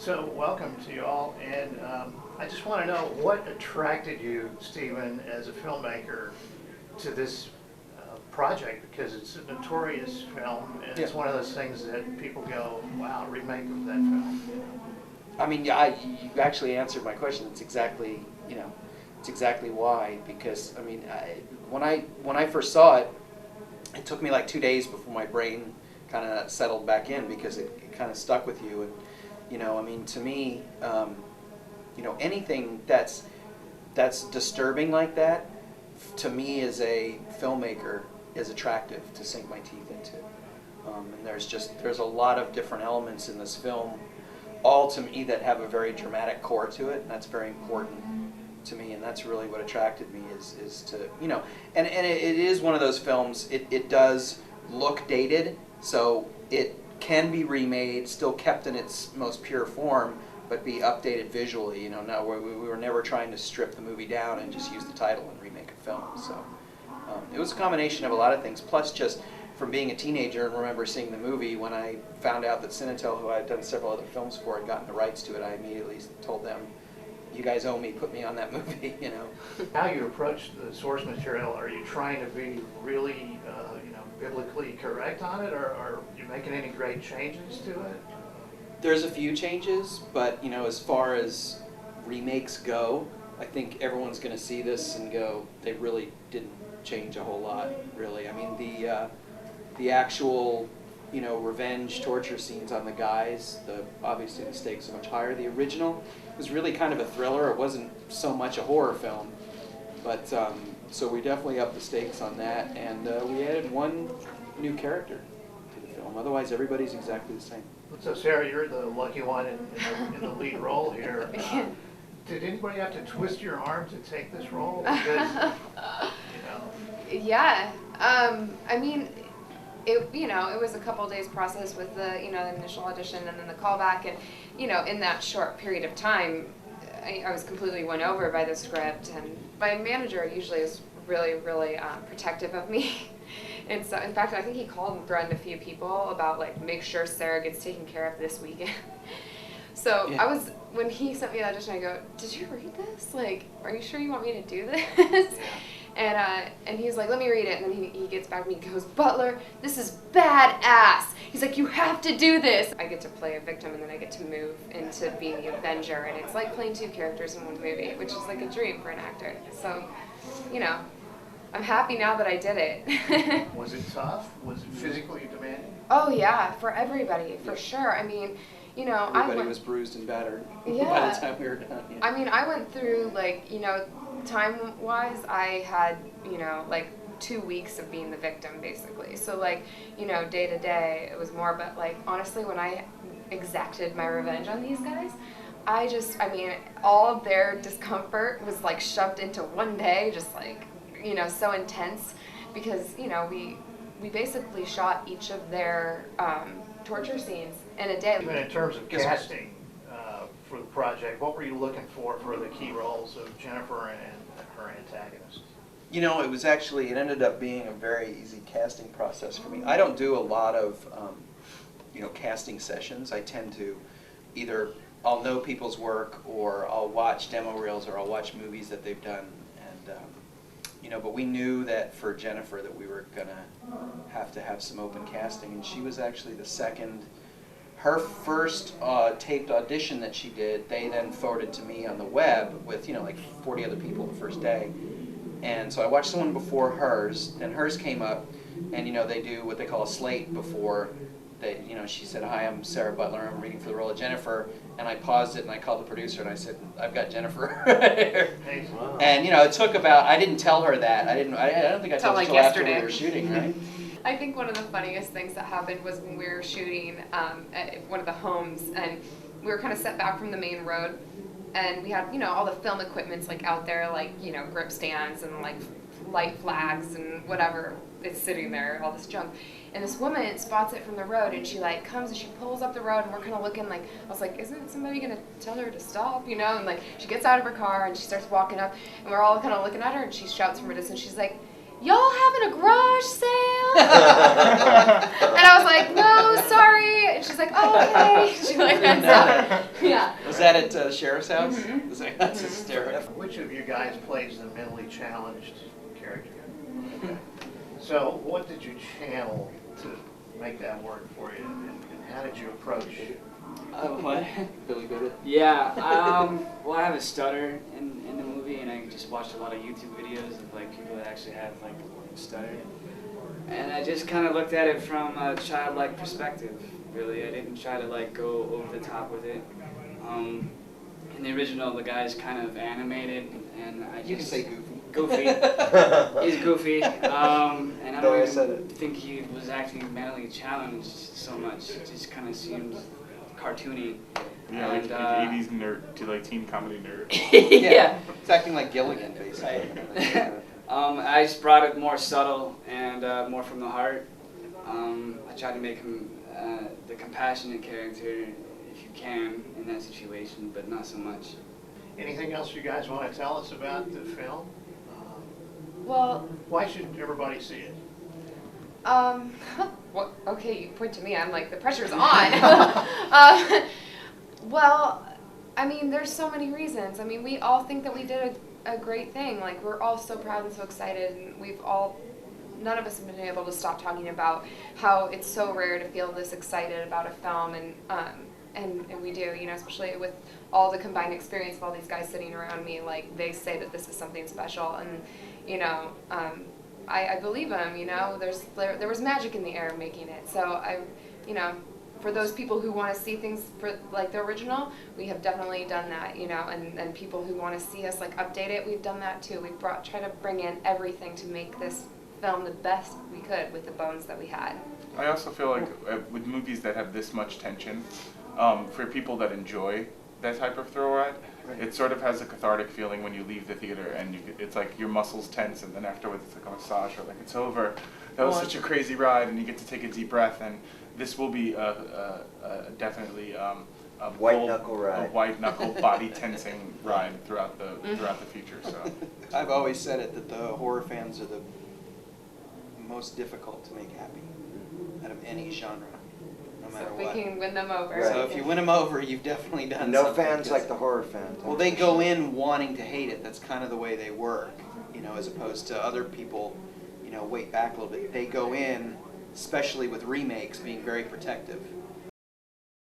So welcome to you all, and I just want to know what attracted you, Stephen, as a filmmaker, to this project, because it's a notorious film, and it's one of those things that people go, "Wow, remake of that film." I mean, you actually answered my question. It's exactly, it's exactly why. Because I mean, when I first saw it, it took me like 2 days before my brain kind of settled back in, because it kind of stuck with you. And I mean, to me, anything that's disturbing like that, to me as a filmmaker, is attractive to sink my teeth into. And there's a lot of different elements in this film, all to me that have a very dramatic core to it, and that's very important to me, and that's really what attracted me is to, and it is one of those films, it does look dated, so it can be remade, still kept in its most pure form, but be updated visually. Now we were never trying to strip the movie down and just use the title and remake a film. So it was a combination of a lot of things, plus just from being a teenager and remember seeing the movie, when I found out that Cinetel, who I had done several other films for, had gotten the rights to it, I immediately told them, "You guys owe me, put me on that movie." How you approach the source material, are you trying to be really biblically correct on it, or are you making any great changes to it? There's a few changes, but as far as remakes go, I think everyone's going to see this and go, they really didn't change a whole lot, really. I mean, the actual revenge torture scenes on the guys, obviously the stakes are much higher. The original was really kind of a thriller. It wasn't so much a horror film, but so we definitely upped the stakes on that, and we added one new character to the film. Otherwise, everybody's exactly the same. So Sarah, you're the lucky one in the lead role here. Did anybody have to twist your arm to take this role? Because, Yeah. I mean, it was a couple days process with the initial audition and then the callback, and in that short period of time, I was completely won over by the script, and my manager usually is really, really protective of me. And so, in fact, I think he called and threatened a few people about, make sure Sarah gets taken care of this weekend. So yeah. When he sent me the audition, I go, "Did you read this? Are you sure you want me to do this?" Yeah. And he's like, "Let me read it." And then he gets back to me and goes, "Butler, this is badass." He's like, "You have to do this." I get to play a victim, and then I get to move into being the Avenger, and it's like playing two characters in one movie, which is like a dream for an actor. So, I'm happy now that I did it. Was it tough? Was it physically demanding? Oh yeah, for everybody, for sure. I mean, everybody was bruised and battered by the time we were done. Yeah. I mean, I went through time-wise, I had 2 weeks of being the victim basically. So day to day, it was more. But honestly, when I exacted my revenge on these guys, all of their discomfort was shoved into one day, just so intense, because we basically shot each of their torture scenes in a day. Even in terms of casting for the project, what were you looking for the key roles of Jennifer and her antagonist? It ended up being a very easy casting process for me. I don't do a lot of casting sessions. I tend to either I'll know people's work, or I'll watch demo reels, or I'll watch movies that they've done, and but we knew that for Jennifer that we were gonna have to have some open casting, and she was actually the second. Her first taped audition that she did, they then forwarded to me on the web with 40 other people the first day, and so I watched someone before hers, and hers came up, and they do what they call a slate before. She said, "Hi, I'm Sarah Butler. I'm reading for the role of Jennifer." And I paused it and I called the producer and I said, "I've got Jennifer." Wow. And it took about. I didn't tell her that. I don't think I told her until after we were shooting, right? I think one of the funniest things that happened was when we were shooting at one of the homes, and we were kind of set back from the main road, and we had all the film equipment's out there, grip stands and light flags and whatever is sitting there, all this junk. And this woman spots it from the road, and she comes and she pulls up the road, and we're kind of looking I was like, isn't somebody gonna tell her to stop, And she gets out of her car and she starts walking up, and we're all kind of looking at her, and she shouts from a distance, she's like, "Y'all having a garage sale?" And I was like, no, sorry. And she's like, oh, okay. She like runs out. Yeah. Was that at the sheriff's house? Mhm. Was that- That's hysterical. Which of you guys plays the mentally challenged character? Okay. So what did you channel to make that work for you, and how did you approach What? Billy Bibbit? Yeah, well, I have a stutter in the movie, and I just watched a lot of YouTube videos of like people that actually have like stutter, and I just kind of looked at it from a childlike perspective. Really, I didn't try to like go over the top with it. In the original, the guy's kind of animated, and I just You can say goofy. Goofy. He's goofy, and I No, I don't said even it. think he was actually mentally challenged so much. It just kind of seemed cartoony. Yeah, And, like 80s nerd to like teen comedy nerd. Yeah. It's acting like Gilligan, basically. I just brought it more subtle and more from the heart. I tried to make him the compassionate character, if you can, in that situation, but not so much. anything else you guys want to tell us about the film? Well, Why should everybody see it? what, okay, you point to me. I'm like, the pressure's on. Well, I mean, there's so many reasons. I mean, we all think that we did a great thing. Like, we're all so proud and so excited, and none of us have been able to stop talking about how it's so rare to feel this excited about a film, and we do, you know, especially with all the combined experience of all these guys sitting around me. Like, they say that this is something special, and you know, I believe them. You know, there was magic in the air making it. So you know, for those people who want to see things for like the original, we have definitely done that. You know, and people who want to see us like update it, we've done that too. We've try to bring in everything to make this film the best we could with the bones that we had. I also feel like with movies that have this much tension, for people that enjoy that type of thrill ride, it sort of has a cathartic feeling when you leave the theater, and it's like your muscles tense, and then afterwards it's like a massage, or like it's over. That was such a crazy ride, and you get to take a deep breath. And this will be definitely a White knuckle ride. a white knuckle body tensing ride throughout the future. So I've always said it that the horror fans are the most difficult to make happy out of any genre, no So matter if we what. can win them over. Right. So if you win them over, you've definitely done No something. fans 'Cause- like the horror fans. Well, they go in wanting to hate it. That's kind of the way they work, you know, as opposed to other people, you know, wait back a little bit. They go in, especially with remakes, being very protective.